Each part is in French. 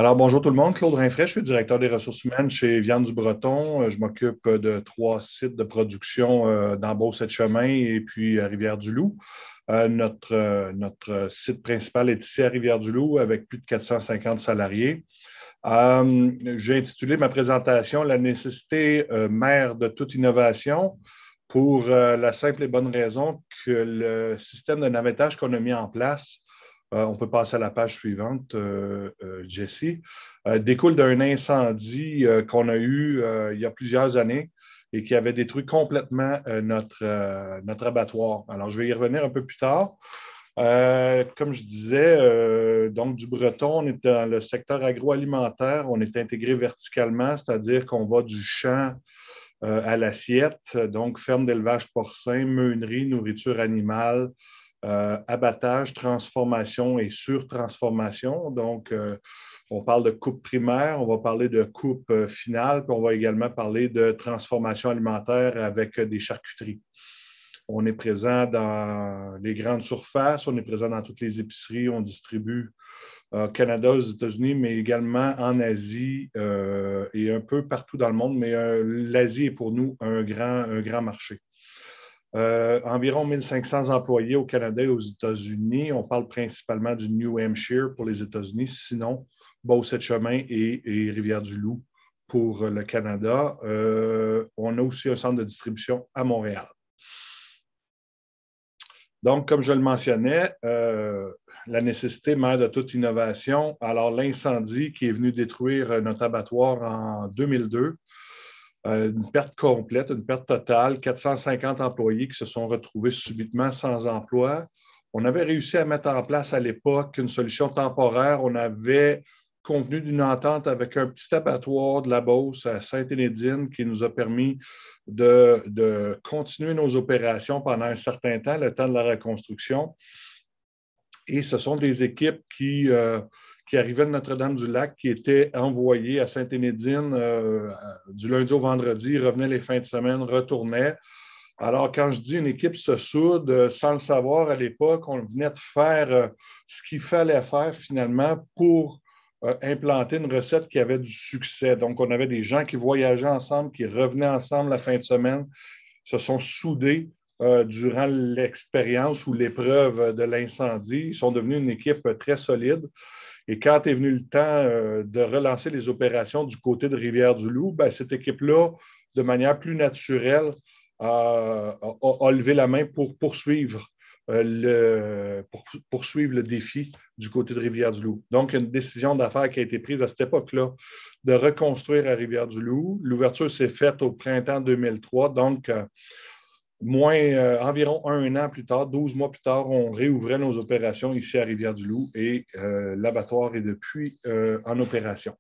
Alors, bonjour tout le monde. Claude Rinfret, je suis directeur des ressources humaines chez Viande du Breton. Je m'occupe de trois sites de production dans Beauce-et-Chemin et puis à Rivière-du-Loup. Notre site principal est ici à Rivière-du-Loup avec plus de 450 salariés. J'ai intitulé ma présentation La nécessité mère de toute innovation pour la simple et bonne raison que le système de navettage qu'on a mis en place, on peut passer à la page suivante, Jessie, découle d'un incendie qu'on a eu il y a plusieurs années et qui avait détruit complètement notre abattoir. Alors, je vais y revenir un peu plus tard. Comme je disais, donc du breton, on est dans le secteur agroalimentaire, on est intégré verticalement, c'est-à-dire qu'on va du champ à l'assiette, donc ferme d'élevage porcin, meunerie, nourriture animale, abattage, transformation et surtransformation. Donc, on parle de coupe primaire, on va parler de coupe finale, puis on va également parler de transformation alimentaire avec des charcuteries. On est présent dans les grandes surfaces, on est présent dans toutes les épiceries, on distribue au Canada, aux États-Unis, mais également en Asie et un peu partout dans le monde. Mais l'Asie est pour nous un grand marché. Environ 1500 employés au Canada et aux États-Unis. On parle principalement du New Hampshire pour les États-Unis, sinon Beauce-et-Chemin et Rivière-du-Loup pour le Canada. On a aussi un centre de distribution à Montréal. Donc, comme je le mentionnais, la nécessité mère de toute innovation. Alors, l'incendie qui est venu détruire notre abattoir en 2002, une perte complète, une perte totale, 450 employés qui se sont retrouvés subitement sans emploi. On avait réussi à mettre en place à l'époque une solution temporaire. On avait convenu d'une entente avec un petit abattoir de la Beauce à Sainte-Énédine qui nous a permis de continuer nos opérations pendant un certain temps, le temps de la reconstruction. Et ce sont des équipes qui arrivaient de Notre-Dame-du-Lac, qui étaient envoyées à Sainte-Énédine du lundi au vendredi, revenaient les fins de semaine, retournaient. Alors, quand je dis une équipe se soude, sans le savoir à l'époque, on venait de faire ce qu'il fallait faire finalement pour implanter une recette qui avait du succès. Donc, on avait des gens qui voyageaient ensemble, qui revenaient ensemble la fin de semaine, se sont soudés durant l'expérience ou l'épreuve de l'incendie. Ils sont devenus une équipe très solide. Et quand est venu le temps de relancer les opérations du côté de Rivière-du-Loup, ben, cette équipe-là, de manière plus naturelle, a levé la main pour poursuivre le défi du côté de Rivière-du-Loup. Donc, une décision d'affaires qui a été prise à cette époque-là de reconstruire à Rivière-du-Loup. L'ouverture s'est faite au printemps 2003, donc environ un an plus tard, 12 mois plus tard, on réouvrait nos opérations ici à Rivière-du-Loup et l'abattoir est depuis en opération.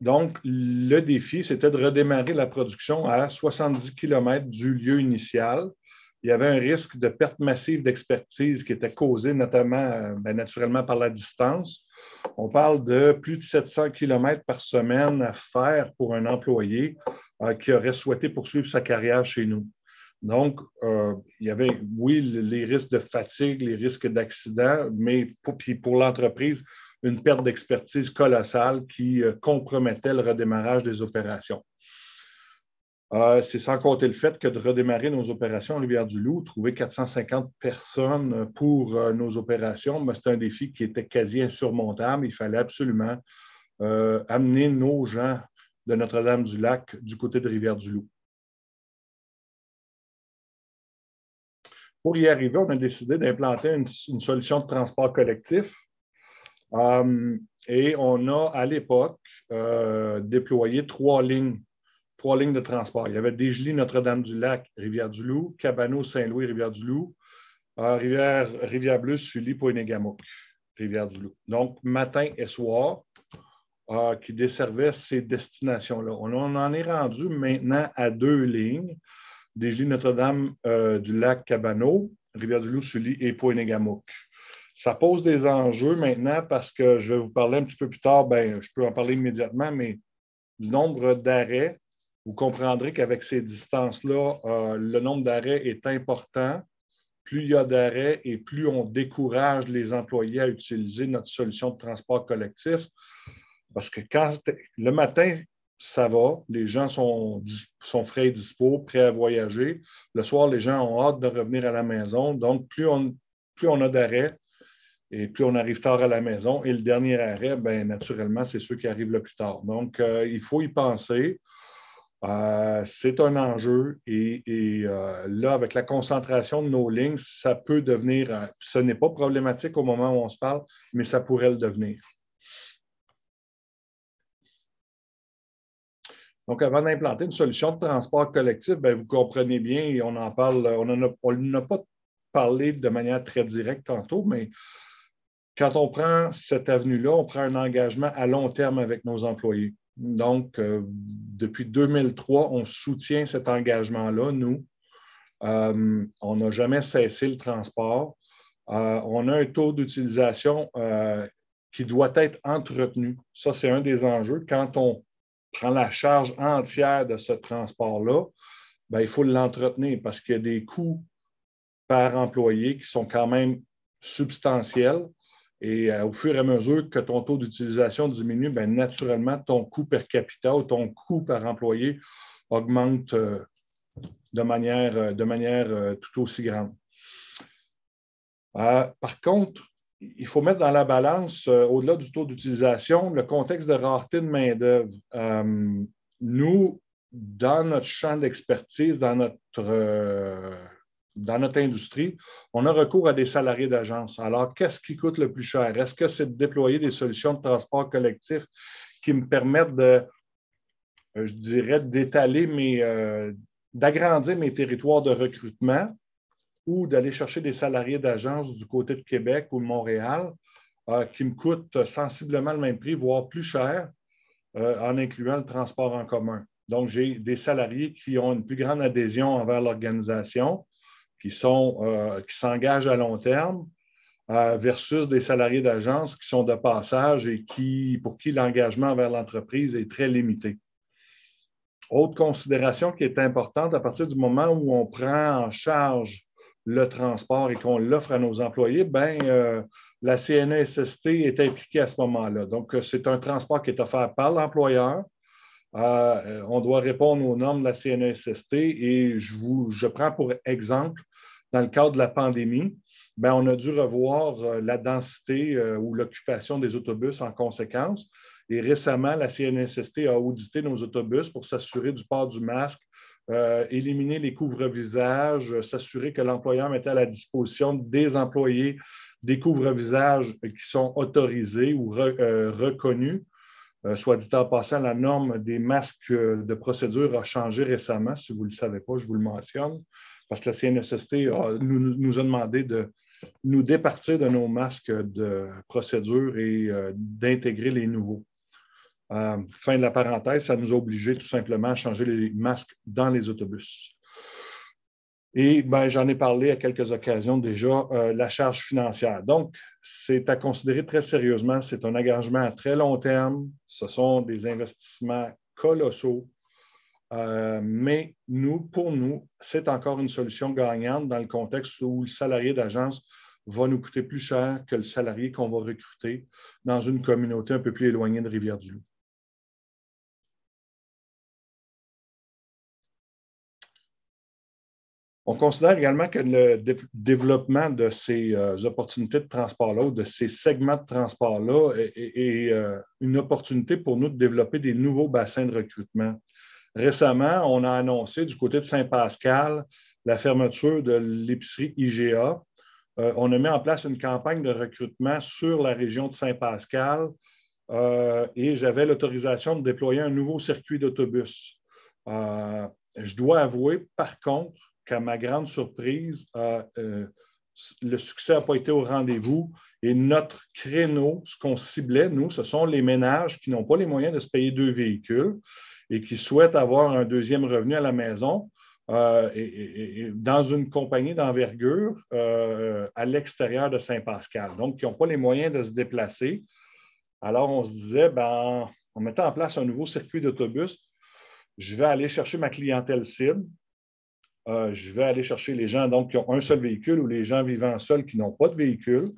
Donc, le défi, c'était de redémarrer la production à 70 km du lieu initial. Il y avait un risque de perte massive d'expertise qui était causé notamment, naturellement, par la distance. On parle de plus de 700 km par semaine à faire pour un employé qui aurait souhaité poursuivre sa carrière chez nous. Donc, il y avait, oui, les risques de fatigue, les risques d'accident, mais pour l'entreprise, une perte d'expertise colossale qui compromettait le redémarrage des opérations. C'est sans compter le fait que de redémarrer nos opérations à Rivière-du-Loup, trouver 450 personnes pour nos opérations, c'est un défi qui était quasi insurmontable. Il fallait absolument amener nos gens de Notre-Dame-du-Lac du côté de Rivière-du-Loup. Pour y arriver, on a décidé d'implanter une solution de transport collectif. Et on a, à l'époque, déployé trois lignes de transport. Il y avait Desjely, Notre-Dame-du-Lac, Rivière-du-Loup, Cabano, Saint-Louis, Rivière-du-Loup, Rivière-Bleue, Sully, Pointe-Négamouk, Rivière-du-Loup. Donc, matin et soir, qui desservaient ces destinations-là. On en est rendu maintenant à deux lignes, Desjely, Notre-Dame-du-Lac, Cabano, Rivière-du-Loup, Sully et Pointe-Négamouk. Ça pose des enjeux maintenant parce que je vais vous parler un petit peu plus tard, ben, je peux en parler immédiatement, mais du nombre d'arrêts, vous comprendrez qu'avec ces distances-là, le nombre d'arrêts est important. plus il y a d'arrêts et plus on décourage les employés à utiliser notre solution de transport collectif. Parce que le matin, ça va, les gens sont frais et dispo, prêts à voyager. Le soir, les gens ont hâte de revenir à la maison. Donc, plus on a d'arrêts et plus on arrive tard à la maison. Et le dernier arrêt, bien, naturellement, c'est ceux qui arrivent le plus tard. Donc, il faut y penser. C'est un enjeu et là, avec la concentration de nos lignes, ça peut devenir, ce n'est pas problématique au moment où on se parle, mais ça pourrait le devenir. Donc, avant d'implanter une solution de transport collectif, bien, vous comprenez bien, et on en parle, on n'a pas parlé de manière très directe tantôt, mais quand on prend cette avenue-là, on prend un engagement à long terme avec nos employés. Donc, depuis 2003, on soutient cet engagement-là, nous. On n'a jamais cessé le transport. On a un taux d'utilisation qui doit être entretenu. Ça, c'est un des enjeux. Quand on prend la charge entière de ce transport-là, bien, il faut l'entretenir parce qu'il y a des coûts par employé qui sont quand même substantiels. Et au fur et à mesure que ton taux d'utilisation diminue, bien, naturellement, ton coût per capita ou ton coût par employé augmente de manière tout aussi grande. Par contre, il faut mettre dans la balance, au-delà du taux d'utilisation, le contexte de rareté de main-d'œuvre. Nous, dans notre champ d'expertise, dans notre industrie, on a recours à des salariés d'agence. Alors, qu'est-ce qui coûte le plus cher? Est-ce que c'est de déployer des solutions de transport collectif qui me permettent je dirais, d'agrandir mes territoires de recrutement ou d'aller chercher des salariés d'agence du côté de Québec ou de Montréal qui me coûtent sensiblement le même prix, voire plus cher, en incluant le transport en commun. Donc, j'ai des salariés qui ont une plus grande adhésion envers l'organisation, qui s'engagent à long terme, versus des salariés d'agence qui sont de passage et pour qui l'engagement envers l'entreprise est très limité. Autre considération qui est importante, à partir du moment où on prend en charge le transport et qu'on l'offre à nos employés, bien, la CNESST est impliquée à ce moment-là. Donc, c'est un transport qui est offert par l'employeur. On doit répondre aux normes de la CNESST et je prends pour exemple, dans le cadre de la pandémie, bien, on a dû revoir la densité ou l'occupation des autobus en conséquence. Et récemment, la CNESST a audité nos autobus pour s'assurer du port du masque, éliminer les couvre-visages, s'assurer que l'employeur mettait à la disposition des employés des couvre-visages qui sont autorisés ou reconnus. Soit dit en passant, la norme des masques de procédure a changé récemment. Si vous ne le savez pas, je vous le mentionne, parce que la CNESST nous a demandé de nous départir de nos masques de procédure et d'intégrer les nouveaux. Fin de la parenthèse, ça nous a obligés tout simplement à changer les masques dans les autobus. Et ben, j'en ai parlé à quelques occasions déjà, la charge financière. Donc, c'est à considérer très sérieusement. C'est un engagement à très long terme. Ce sont des investissements colossaux. Mais pour nous, c'est encore une solution gagnante dans le contexte où le salarié d'agence va nous coûter plus cher que le salarié qu'on va recruter dans une communauté un peu plus éloignée de Rivière-du-Loup. On considère également que le développement de ces opportunités de transport-là ou de ces segments de transport-là est une opportunité pour nous de développer des nouveaux bassins de recrutement. Récemment, on a annoncé du côté de Saint-Pascal la fermeture de l'épicerie IGA. On a mis en place une campagne de recrutement sur la région de Saint-Pascal et j'avais l'autorisation de déployer un nouveau circuit d'autobus. Je dois avouer, par contre, qu'à ma grande surprise, le succès n'a pas été au rendez-vous et notre créneau, ce qu'on ciblait, nous, ce sont les ménages qui n'ont pas les moyens de se payer 2 véhicules et qui souhaitent avoir un deuxième revenu à la maison et dans une compagnie d'envergure à l'extérieur de Saint-Pascal. Donc, qui n'ont pas les moyens de se déplacer. Alors, on se disait, ben, en mettant en place un nouveau circuit d'autobus, je vais aller chercher ma clientèle cible. Je vais aller chercher les gens donc, qui ont un seul véhicule ou les gens vivant seuls qui n'ont pas de véhicule,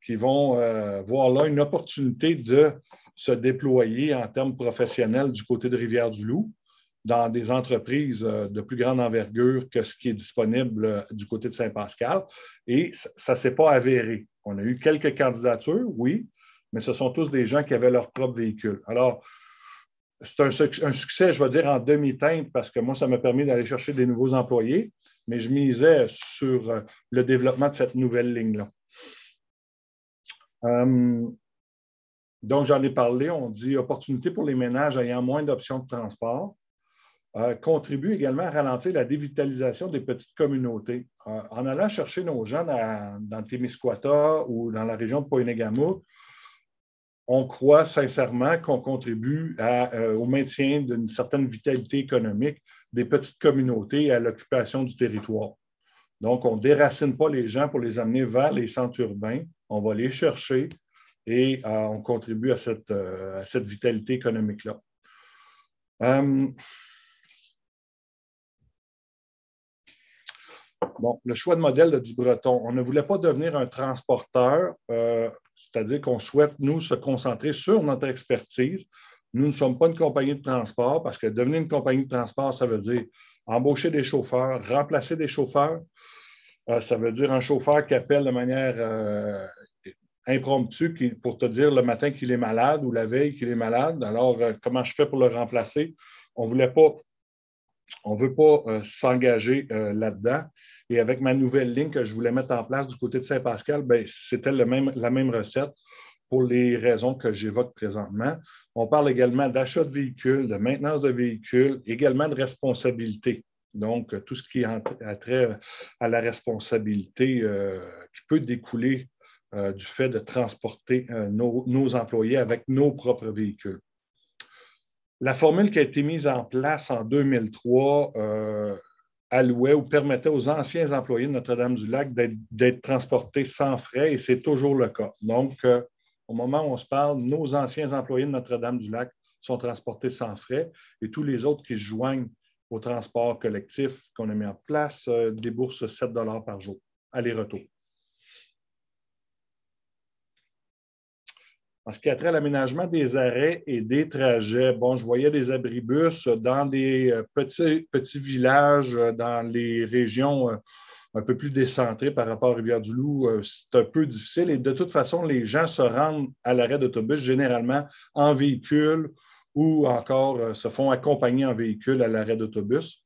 qui vont voir là une opportunité de se déployer en termes professionnels du côté de Rivière-du-Loup dans des entreprises de plus grande envergure que ce qui est disponible du côté de Saint-Pascal. Et ça ne s'est pas avéré. On a eu quelques candidatures, oui, mais ce sont tous des gens qui avaient leur propre véhicule. Alors, c'est un succès, je vais dire, en demi-teinte parce que moi, ça m'a permis d'aller chercher des nouveaux employés, mais je misais sur le développement de cette nouvelle ligne-là. Donc, j'en ai parlé, on dit opportunité pour les ménages ayant moins d'options de transport. Contribue également à ralentir la dévitalisation des petites communautés. En allant chercher nos jeunes dans le Témiscouata ou dans la région de Poinégamouk, on croit sincèrement qu'on contribue au maintien d'une certaine vitalité économique des petites communautés et à l'occupation du territoire. Donc, on ne déracine pas les gens pour les amener vers les centres urbains. On va les chercher et on contribue à cette vitalité économique-là. Bon, le choix de modèle de Dubreton. On ne voulait pas devenir un transporteur, c'est-à-dire qu'on souhaite, nous, se concentrer sur notre expertise. Nous ne sommes pas une compagnie de transport parce que devenir une compagnie de transport, ça veut dire embaucher des chauffeurs, remplacer des chauffeurs. Ça veut dire un chauffeur qui appelle de manière impromptue pour te dire le matin qu'il est malade ou la veille qu'il est malade. Alors, comment je fais pour le remplacer? On ne veut pas s'engager là-dedans. Et avec ma nouvelle ligne que je voulais mettre en place du côté de Saint-Pascal, c'était la même recette pour les raisons que j'évoque présentement. On parle également d'achat de véhicules, de maintenance de véhicules, également de responsabilité. Donc, tout ce qui a trait à la responsabilité qui peut découler du fait de transporter nos employés avec nos propres véhicules. La formule qui a été mise en place en 2003 allouait ou permettait aux anciens employés de Notre-Dame-du-Lac d'être transportés sans frais et c'est toujours le cas. Donc, au moment où on se parle, nos anciens employés de Notre-Dame-du-Lac sont transportés sans frais et tous les autres qui se joignent au transport collectif qu'on a mis en place déboursent 7 $ par jour, aller-retour. En ce qui a trait à l'aménagement des arrêts et des trajets, bon, je voyais des abribus dans des petits villages, dans les régions un peu plus décentrées par rapport à Rivière-du-Loup. C'est un peu difficile et de toute façon, les gens se rendent à l'arrêt d'autobus généralement en véhicule ou encore se font accompagner en véhicule à l'arrêt d'autobus.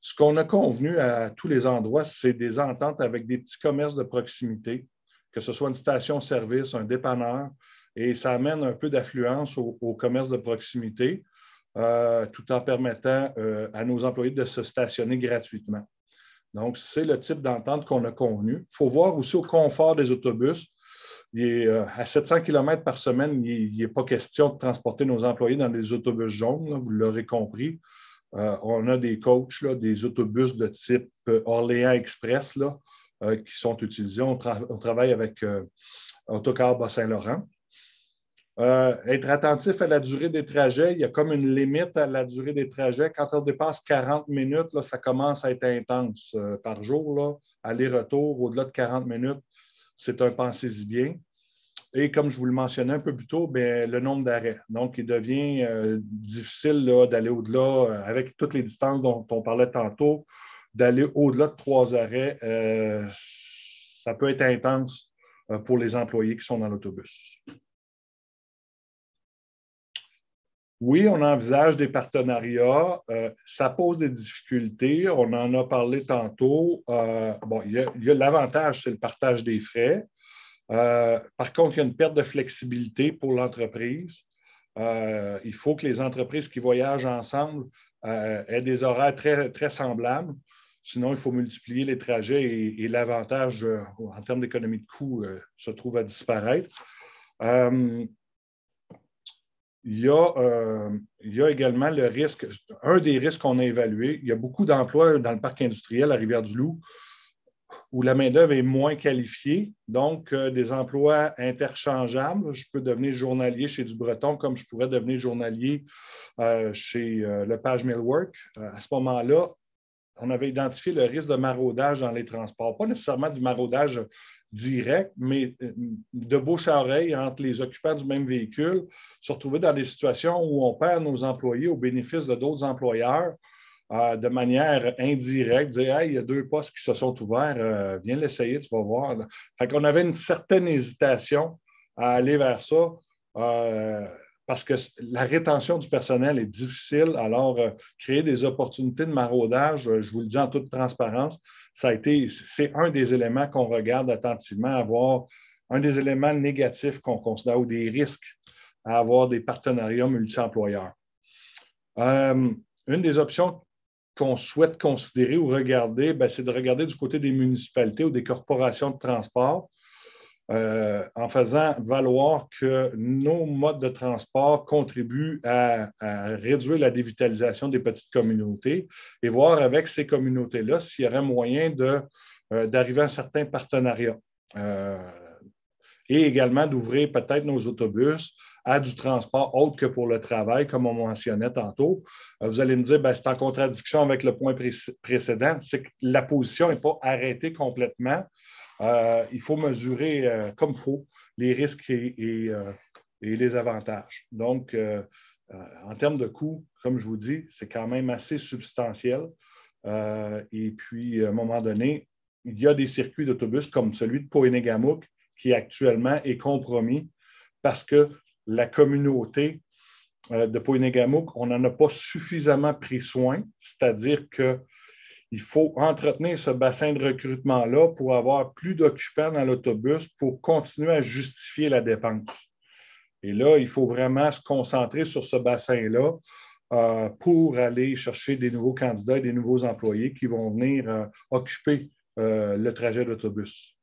Ce qu'on a convenu à tous les endroits, c'est des ententes avec des petits commerces de proximité, que ce soit une station-service, un dépanneur, et ça amène un peu d'affluence au commerce de proximité, tout en permettant à nos employés de se stationner gratuitement. Donc, c'est le type d'entente qu'on a convenu. Il faut voir aussi au confort des autobus. À 700 km par semaine, il n'est pas question de transporter nos employés dans des autobus jaunes, là, vous l'aurez compris. On a des coachs, là, des autobus de type Orléans Express là, qui sont utilisés. On travaille avec Autocar Bas-Saint-Laurent. Être attentif à la durée des trajets, il y a comme une limite à la durée des trajets. Quand on dépasse 40 minutes, là, ça commence à être intense par jour. Là, aller-retour, au-delà de 40 minutes, c'est un pensez-y bien. Et comme je vous le mentionnais un peu plus tôt, le nombre d'arrêts. Donc, il devient difficile d'aller au-delà, avec toutes les distances dont on parlait tantôt, d'aller au-delà de 3 arrêts. Ça peut être intense pour les employés qui sont dans l'autobus. Oui, on envisage des partenariats. Ça pose des difficultés. On en a parlé tantôt. Bon, il y a l'avantage, c'est le partage des frais. Par contre, il y a une perte de flexibilité pour l'entreprise. Il faut que les entreprises qui voyagent ensemble aient des horaires très, très semblables. Sinon, il faut multiplier les trajets et l'avantage en termes d'économie de coût se trouve à disparaître. Il y a également le risque, un des risques qu'on a évalué, il y a beaucoup d'emplois dans le parc industriel à Rivière-du-Loup où la main-d'œuvre est moins qualifiée, donc des emplois interchangeables. Je peux devenir journalier chez Dubreton comme je pourrais devenir journalier chez Lepage Millwork. À ce moment-là, on avait identifié le risque de maraudage dans les transports. Pas nécessairement du maraudage direct, mais de bouche à oreille entre les occupants du même véhicule, se retrouver dans des situations où on perd nos employés au bénéfice de d'autres employeurs de manière indirecte, dire hey, il y a 2 postes qui se sont ouverts, viens l'essayer, tu vas voir. Fait qu'on avait une certaine hésitation à aller vers ça. Parce que la rétention du personnel est difficile. Alors, créer des opportunités de maraudage, je vous le dis en toute transparence, c'est un des éléments qu'on regarde attentivement, avoir un des éléments négatifs qu'on considère ou des risques à avoir des partenariats multi-employeurs. Une des options qu'on souhaite considérer ou regarder, c'est de regarder du côté des municipalités ou des corporations de transport en faisant valoir que nos modes de transport contribuent à réduire la dévitalisation des petites communautés et voir avec ces communautés-là s'il y aurait moyen d'arriver à certains partenariats. Et également d'ouvrir peut-être nos autobus à du transport autre que pour le travail, comme on mentionnait tantôt. Vous allez me dire, c'est en contradiction avec le point précédent, c'est que la position n'est pas arrêtée complètement. Il faut mesurer comme il faut les risques et les avantages. Donc, en termes de coûts, comme je vous dis, c'est quand même assez substantiel. Et puis, à un moment donné, il y a des circuits d'autobus comme celui de Pohénégamouk qui actuellement est compromis parce que la communauté de Pohénégamouk, on n'en a pas suffisamment pris soin, c'est-à-dire qu'il faut entretenir ce bassin de recrutement-là pour avoir plus d'occupants dans l'autobus pour continuer à justifier la dépense. Et là, il faut vraiment se concentrer sur ce bassin-là pour aller chercher des nouveaux candidats et des nouveaux employés qui vont venir occuper le trajet d'autobus.